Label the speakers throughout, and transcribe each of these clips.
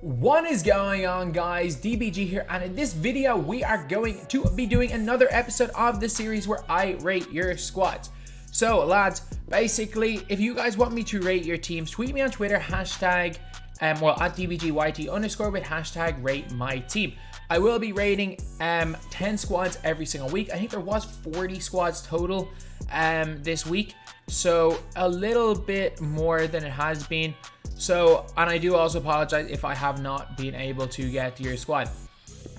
Speaker 1: What is going on, guys? DBG here, and in this video we are going to be doing another episode of the series where I rate your squads. So lads, basically if you guys want me to rate your teams, tweet me on Twitter, hashtag at DBGYT_ with hashtag rate my team. I will be rating 10 squads every single week. I think there was 40 squads total this week, so a little bit more than it has been. So, and I do also apologize if I have not been able to get to your squad.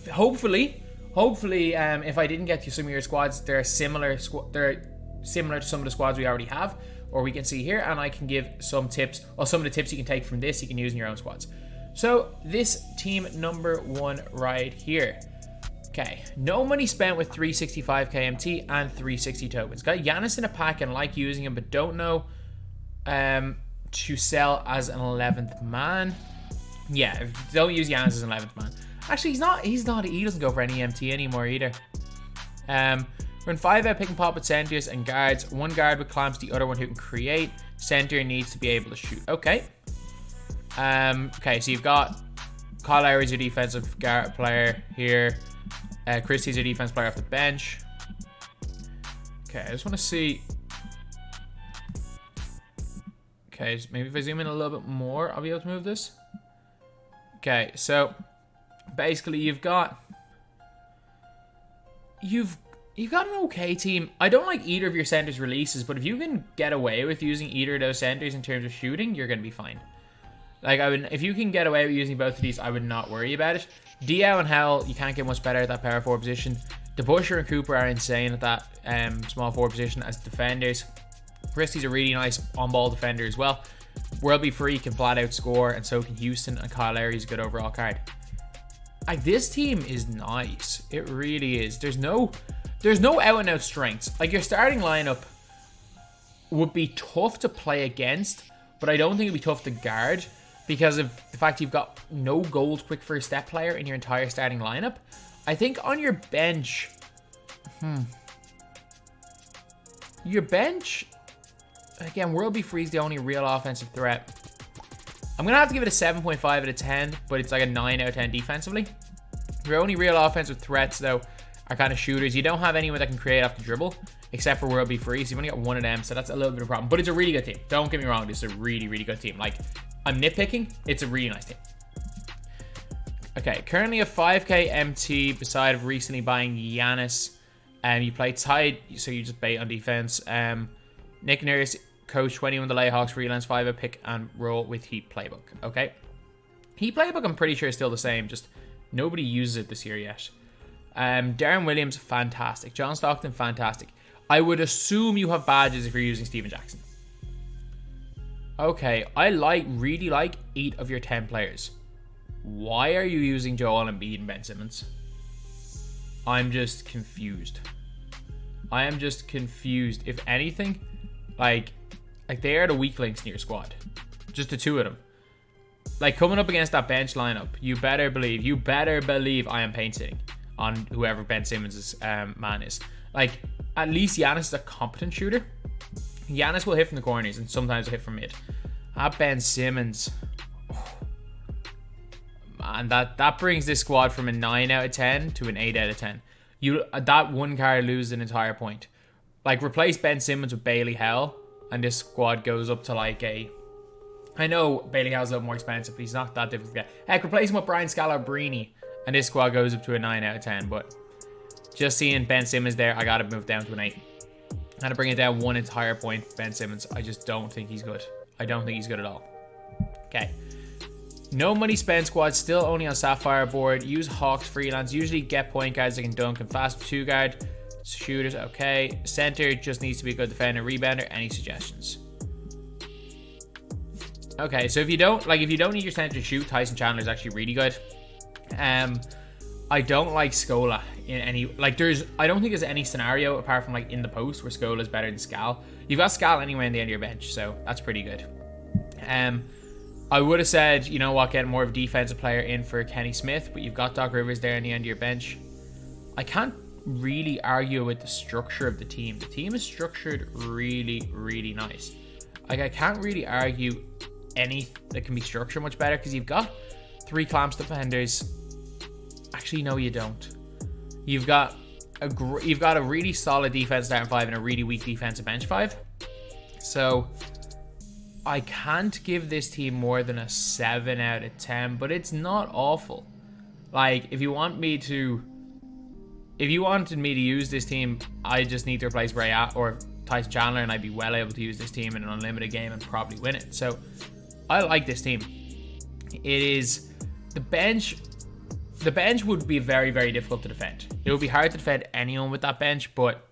Speaker 1: Hopefully, if I didn't get to some of your squads, they're similar to some of the squads we already have, or we can see here, and I can give some tips, or some of the tips you can take from this you can use in your own squads. So, this team number one right here. Okay, no money spent with 365 KMT and 360 tokens. Got Giannis in a pack and like using him, but don't know to sell as an 11th man. Yeah, don't use Giannis as an 11th man. Actually, he doesn't go for any MT anymore either. Run 5 out pick and pop with centers and guards. One guard with clamps, the other one who can create. Center needs to be able to shoot. Okay. Okay, so you've got Kyle Lowry's your defensive guard player here. Christie's your defense player off the bench. Okay, I just want to see. Okay, so maybe if I zoom in a little bit more, I'll be able to move this. Okay, so basically you've got an okay team. I don't like either of your centers releases, but if you can get away with using either of those centers in terms of shooting, you're gonna be fine. Like if you can get away with using both of these, I would not worry about it. Dio and Hell, you can't get much better at that power forward position. The Busher and Cooper are insane at that small forward position as defenders. Christie's a really nice on-ball defender as well. Worldly Free can flat out score, and so can Houston, and Kyle Lowry's a good overall card. Like, this team is nice. It really is. There's no out-and-out strengths. Like, your starting lineup would be tough to play against, but I don't think it'd be tough to guard because of the fact you've got no gold quick first step player in your entire starting lineup. I think on your bench, your bench, again, Worldly Free's the only real offensive threat. I'm going to have to give it a 7.5 out of 10, but it's like a 9 out of 10 defensively. Your only real offensive threats, though, are kind of shooters. You don't have anyone that can create off the dribble, except for Worldly Free, so you've only got one of them, so that's a little bit of a problem. But it's a really good team. Don't get me wrong, this is a really, really good team. Like, I'm nitpicking, it's a really nice team. Okay, currently a 5k MT beside recently buying Giannis. You play tight, so you just bait on defense. Nick Nurse, coach 21 the Layhawks, freelance 5 pick and roll with Heat playbook. Okay, Heat playbook I'm pretty sure is still the same, just nobody uses it this year yet. Darren Williams, fantastic. John Stockton, fantastic. I would assume you have badges if you're using Steven Jackson. Okay, I really like 8 of your 10 players. Why are you using Joel Embiid and Ben Simmons? I'm just confused. I am just confused. If anything, like they are the weak links in your squad. Just the two of them. Like, coming up against that bench lineup, you better believe I am paint sitting on whoever Ben Simmons' man is. Like, at least Giannis is a competent shooter. Giannis will hit from the corners and sometimes will hit from mid. Ben Simmons, man, that brings this squad from a 9 out of 10 to an 8 out of 10. That one card loses an entire point. Like, replace Ben Simmons with Bailey Hell, and this squad goes up to like a... I know Bailey Hell's a little more expensive, but he's not that difficult to get. Heck, replace him with Brian Scalabrine, and this squad goes up to a 9 out of 10. But just seeing Ben Simmons there, I gotta move down to an 8. I had to bring it down one entire point. Ben Simmons, I just don't think he's good. I don't think he's good at all. Okay. No money spent squad, still only on Sapphire board. Use Hawks freelance. Usually get point guards that can dunk and fast 2 guard. Shooters, okay. Center just needs to be a good defender. Rebounder, any suggestions? Okay, so if you don't need your center to shoot, Tyson Chandler is actually really good. I don't like Scola in any, like, I don't think there's any scenario apart from like in the post where Scola is better than Scal. You've got Scal anywhere in the end of your bench, so that's pretty good. I would have said, you know what, get more of a defensive player in for Kenny Smith, but you've got Doc Rivers there in the end of your bench. I can't really argue with the structure of the team. The team is structured really, really nice. Like, I can't really argue any that can be structured much better because you've got 3 clamps defenders. Actually, no, you don't. You've got a really solid defense starting 5 and a really weak defensive bench 5. So I can't give this team more than a 7 out of 10, but it's not awful. Like, if you wanted me to use this team, I just need to replace Ray or Tyson Chandler, and I'd be well able to use this team in an unlimited game and probably win it. So I like this team. It is the bench. The bench would be very, very difficult to defend. It would be hard to defend anyone with that bench, but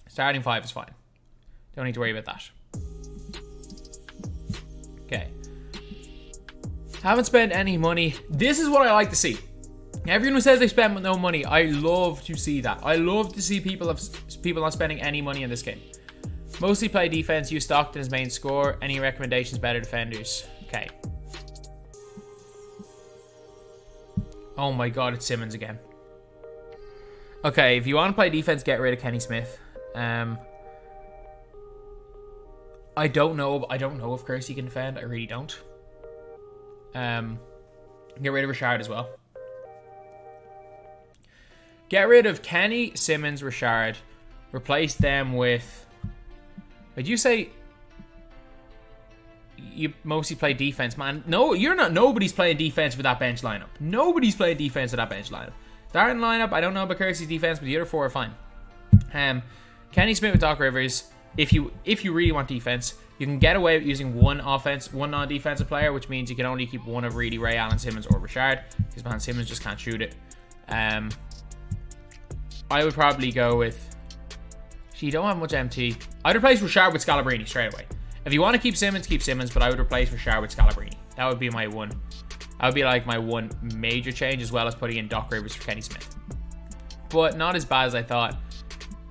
Speaker 1: starting 5 is fine. Don't need to worry about that. Okay. Haven't spent any money. This is what I like to see. Everyone who says they spend no money, I love to see that. I love to see people not spending any money in this game. Mostly play defense, use Stockton as main score. Any recommendations, better defenders? Okay. Oh my god, it's Simmons again. Okay, if you want to play defense, get rid of Kenny Smith. I don't know if Kersey can defend. I really don't. Get rid of Richard as well. Get rid of Kenny, Simmons, Richard. Replace them with... Would you say... You mostly play defense, man? No, you're not. Nobody's playing defense with that bench lineup. Nobody's playing defense with that bench lineup. Starting lineup, I don't know about Kersey's defense, but the other 4 are fine. Kenny Smith with Doc Rivers. If you really want defense, you can get away with using one non-defensive player, which means you can only keep one of really Ray Allen, Simmons, or Richard, because man, Simmons just can't shoot it. I would probably go with... You don't have much MT. I'd replace Richard with Scalabrine straight away. If you want to keep Simmons, but I would replace Richard with Scalabrine. That would be my one. That would be like my one major change, as well as putting in Doc Rivers for Kenny Smith. But not as bad as I thought.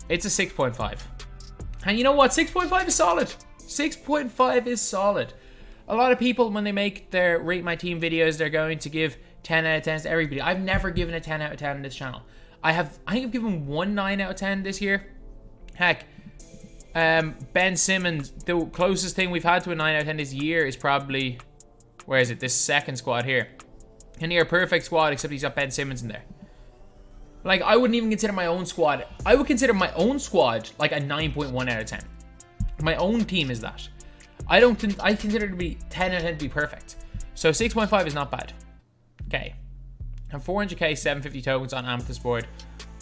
Speaker 1: It's a 6.5. And you know what? 6.5 is solid. 6.5 is solid. A lot of people, when they make their Rate My Team videos, they're going to give 10 out of 10s to everybody. I've never given a 10 out of 10 on this channel. I think I've given one 9 out of 10 this year. Heck, Ben Simmons, the closest thing we've had to a 9 out of 10 this year is probably, where is it? This second squad here. A near perfect squad, except he's got Ben Simmons in there. Like, I wouldn't even consider my own squad. I would consider my own squad like a 9.1 out of 10. My own team is that. I consider it to be 10 out of 10 to be perfect. So 6.5 is not bad. Okay. And 400k, 750 tokens on Amethyst board.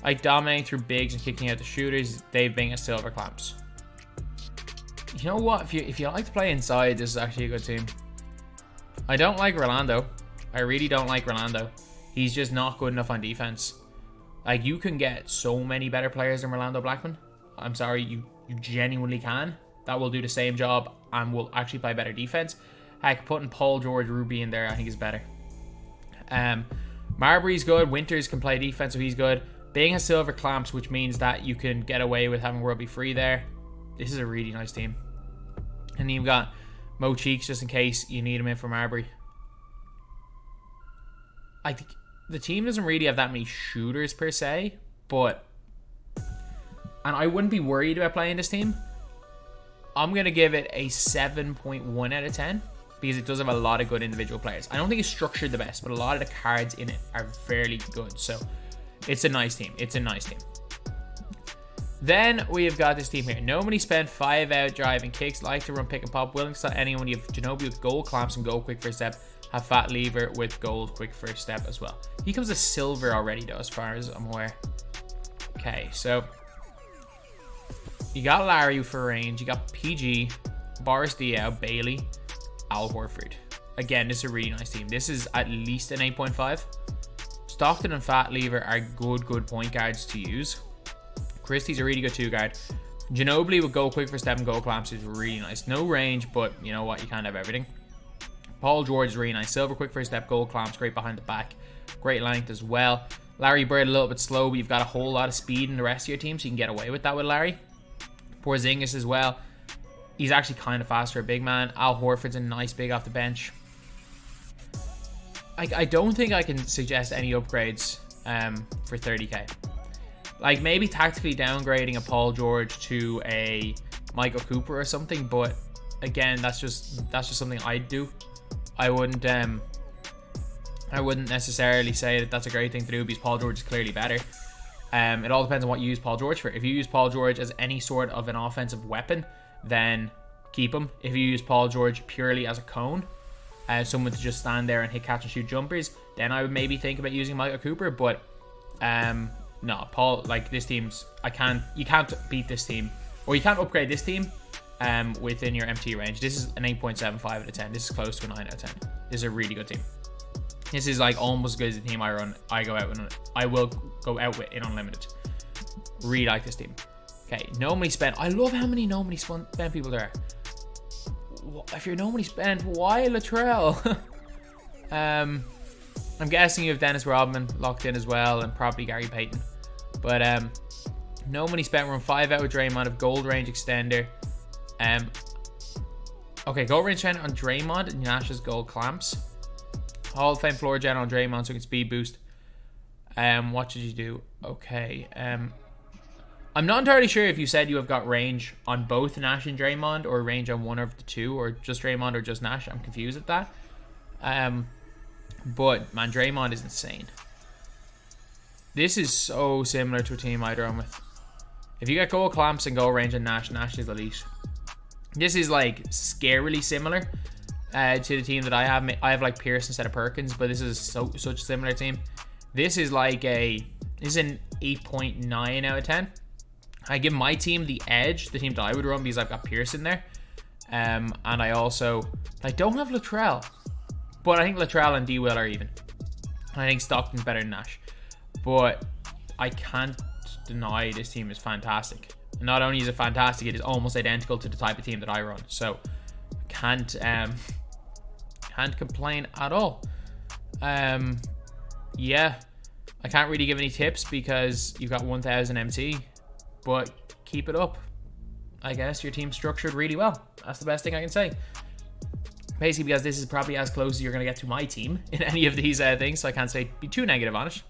Speaker 1: I dominate through bigs and kicking out the shooters. Dave Bing as silver clamps. You know what? If you like to play inside, this is actually a good team. I don't like Rolando. I really don't like Rolando. He's just not good enough on defense. Like, you can get so many better players than Rolando Blackman. I'm sorry, you genuinely can. That will do the same job and will actually play better defense. Heck, putting Paul George Ruby in there, I think is better. Marbury's good. Winters can play defense, so he's good. Bing has silver clamps, which means that you can get away with having Ruby free there. This is a really nice team. And then you've got Mo Cheeks, just in case you need him in for Marbury. I think the team doesn't really have that many shooters per se, but... And I wouldn't be worried about playing this team. I'm going to give it a 7.1 out of 10. Because it does have a lot of good individual players. I don't think it's structured the best, but a lot of the cards in it are fairly good. So it's a nice team. It's a nice team. Then we have got this team here. Nobody spent 5 out driving kicks. Like to run pick and pop. Willing to start anyone. You have Ginobili with gold clamps and gold quick first step. Have Fat Lever with gold quick first step as well. He comes a silver already though, as far as I'm aware. Okay, so you got Larry for range. You got PG, Boris Diaw, Bailey, Al Horford. Again, this is a really nice team. This is at least an 8.5. Stockton and Fat Lever are good point guards to use. Christie's a really good 2 guard. Ginobili with gold quick for step and gold clamps is really nice. No range, but you know what? You can't have everything. Paul George is really nice. Silver quick first step, gold clamps, great behind the back. Great length as well. Larry Bird a little bit slow, but you've got a whole lot of speed in the rest of your team, so you can get away with that with Larry. Porzingis as well. He's actually kind of faster, a big man. Al Horford's a nice big off the bench. I don't think I can suggest any upgrades for 30k. Like, maybe tactically downgrading a Paul George to a Michael Cooper or something, but again, that's just something I'd do. I wouldn't I wouldn't necessarily say that that's a great thing to do because Paul George is clearly better. It all depends on what you use Paul George for. If you use Paul George as any sort of an offensive weapon, then keep him. If you use Paul George purely as a cone, someone to just stand there and hit catch and shoot jumpers, then I would maybe think about using Michael Cooper. But no, Paul, like this team's, you can't beat this team, or you can't upgrade this team within your MT range. This is an 8.75 out of 10. This is close to a 9 out of 10. This is a really good team. This is like almost as good as the team I will go out with in Unlimited. Really like this team. Okay, no money spent. I love how many no money spent people there are. If you're no money spent, why Latrell? I'm guessing you have Dennis Rodman locked in as well, and probably Gary Payton. But no money spent. We're on 5 out with Draymond of gold range extender. Okay, gold range extender on Draymond and Nash's gold clamps. Hall of Fame floor gen on Draymond so he can speed boost. What did you do? Okay. I'm not entirely sure if you said you have got range on both Nash and Draymond, or range on one of the two, or just Draymond or just Nash. I'm confused at that. But man, Draymond is insane. This is so similar to a team I'd run with. If you get gold clamps and gold range on Nash, Nash is elite. This is like scarily similar to the team that I have. I have like Pierce instead of Perkins, but this is such a similar team. This is like this is an 8.9 out of 10. I give my team the edge, the team that I would run, because I've got Pierce in there. And I also don't have Latrell, but I think Latrell and D-Will are even. I think Stockton's better than Nash, but I can't deny this team is fantastic. Not only is it fantastic, it is almost identical to the type of team that I run. So can't complain at all. Yeah, I can't really give any tips because you've got 1000 MT, but keep it up. I guess your team's structured really well. That's the best thing I can say. Basically, because this is probably as close as you're going to get to my team in any of these things, so I can't be too negative on it.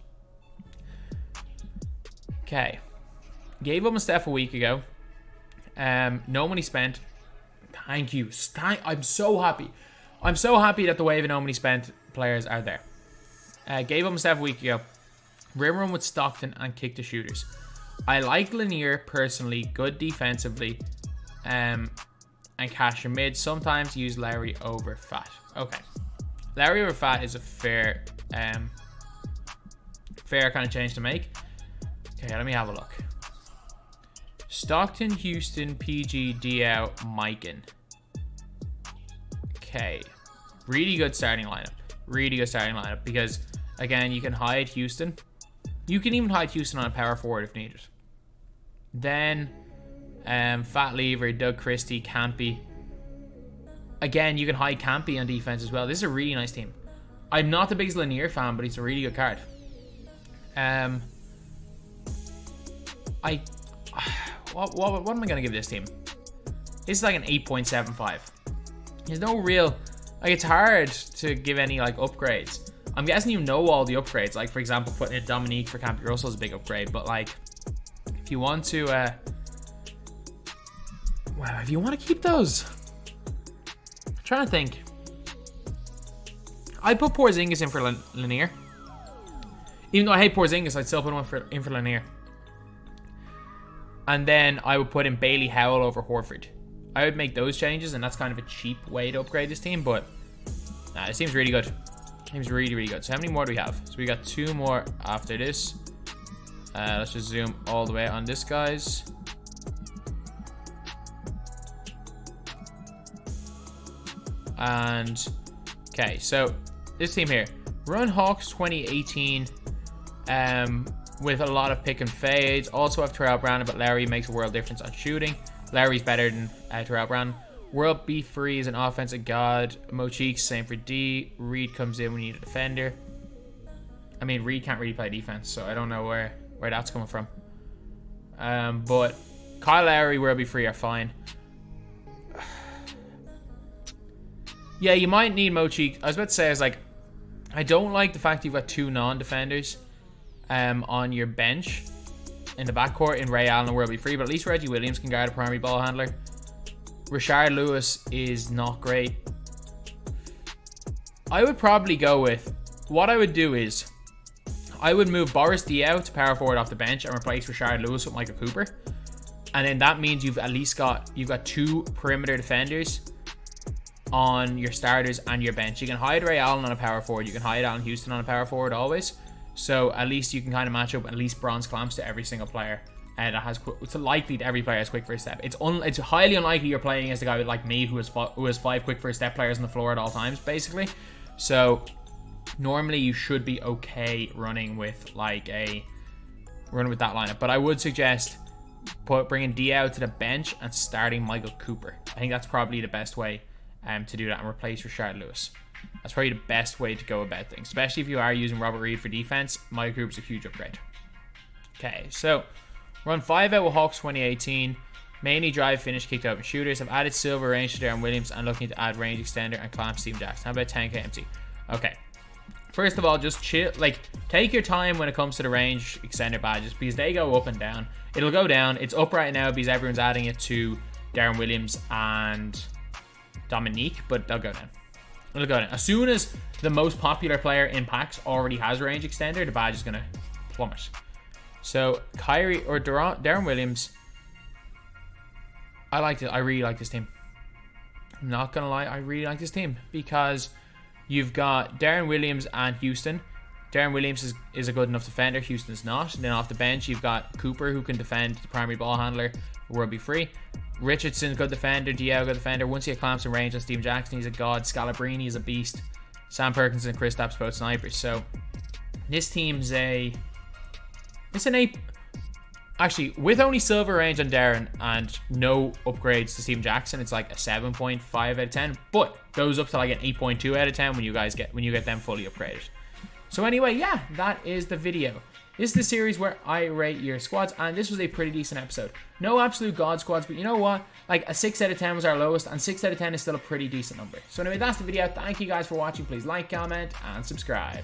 Speaker 1: Okay. Gave him a Steph a week ago. No money spent. Thank you. I'm so happy. I'm so happy that the wave of no money spent players are there. Gave him a Steph a week ago. Rim run with Stockton and kick the shooters. I like Lanier personally, good defensively, and cash your mid. Sometimes use Larry over Fat. Okay, Larry over Fat is a fair kind of change to make. Okay, let me have a look. Stockton, Houston, PG, Diao, Mikan. Okay, really good starting lineup. Really good starting lineup because again, you can hide Houston. You can even hide Houston on a power forward if needed. Then, Fat Lever, Doug Christie, Campy. Again, you can hide Campy on defense as well. This is a really nice team. I'm not the biggest Lanier fan, but he's a really good card. What am I gonna give this team? This is like an 8.75. There's no real, it's hard to give any upgrades. I'm guessing you know all the upgrades. Like, for example, putting in Dominique for Campy Russell is a big upgrade. But if you want to, if you want to keep those, I'm trying to think. I'd put Porzingis in for Lanier. Even though I hate Porzingis, I'd still put him in for Lanier. And then I would put in Bailey Howell over Horford. I would make those changes, and that's kind of a cheap way to upgrade this team. But it seems really good. Seems really, really good. So how many more do we have? So we got 2 more after this. Let's just zoom all the way on this, guys. And okay, so this team here, run Hawks 2018 with a lot of pick and fades. Also have Terrell Brandon, but Larry makes a world difference on shooting. Larry's better than Terrell Brandon. World B free is an offensive god. Mochique, same for D. Reed comes in when you need a defender. I mean, Reed can't really play defense, so I don't know where that's coming from. But Kyle Lowry, World B free are fine. Yeah, you might need Mochique. I was about to say, I don't like the fact you've got 2 non-defenders on your bench in the backcourt in Ray Allen and World B free, but at least Reggie Williams can guard a primary ball handler. Rashard Lewis is not great. I would probably go with what I would do is I would move Boris Diaw to power forward off the bench and replace Rashard Lewis with Michael Cooper. And then that means you've at least got 2 perimeter defenders on your starters and your bench. You can hide Ray Allen on a power forward. You can hide Allen Houston on a power forward always. So at least you can kind of match up at least bronze clamps to every single player. And it's likely that every player has quick first step. It's highly unlikely you're playing against a guy like me who has 5 quick first step players on the floor at all times, basically. So normally you should be okay running with that lineup. But I would suggest bringing Diaw to the bench and starting Michael Cooper. I think that's probably the best way to do that, and replace Rashard Lewis. That's probably the best way to go about things, especially if you are using Robert Reed for defense. Michael Cooper's a huge upgrade. Okay, so run 5 out with Hawks 2018. Mainly drive, finish, kicked open shooters. I've added silver range to Darren Williams and looking to add range extender and clamp Steve Jackson. How about 10k MC? Okay. First of all, just chill. Take your time when it comes to the range extender badges, because they go up and down. It'll go down. It's up right now because everyone's adding it to Darren Williams and Dominique, but they'll go down. It'll go down. As soon as the most popular player in packs already has a range extender, the badge is going to plummet. So Kyrie or Darren Williams, I like it. I really like this team. I'm not gonna lie, I really like this team because you've got Darren Williams and Houston. Darren Williams is a good enough defender. Houston's not. And then off the bench, you've got Cooper, who can defend the primary ball handler. Will be free. Richardson, good defender. Diaw, good defender. Once you get clamps in range on Steven Jackson, he's a god. Scalabrini is a beast. Sam Perkins and Kristaps both snipers. So this team's it's an 8. Actually, with only silver range on Darren and no upgrades to Steven Jackson, it's like a 7.5 out of 10. But goes up to like an 8.2 out of 10 when you get them fully upgraded. So anyway, yeah, that is the video. This is the series where I rate your squads, and this was a pretty decent episode. No absolute god squads, but you know what? Like a 6 out of 10 was our lowest, and 6 out of 10 is still a pretty decent number. So anyway, that's the video. Thank you guys for watching. Please like, comment, and subscribe.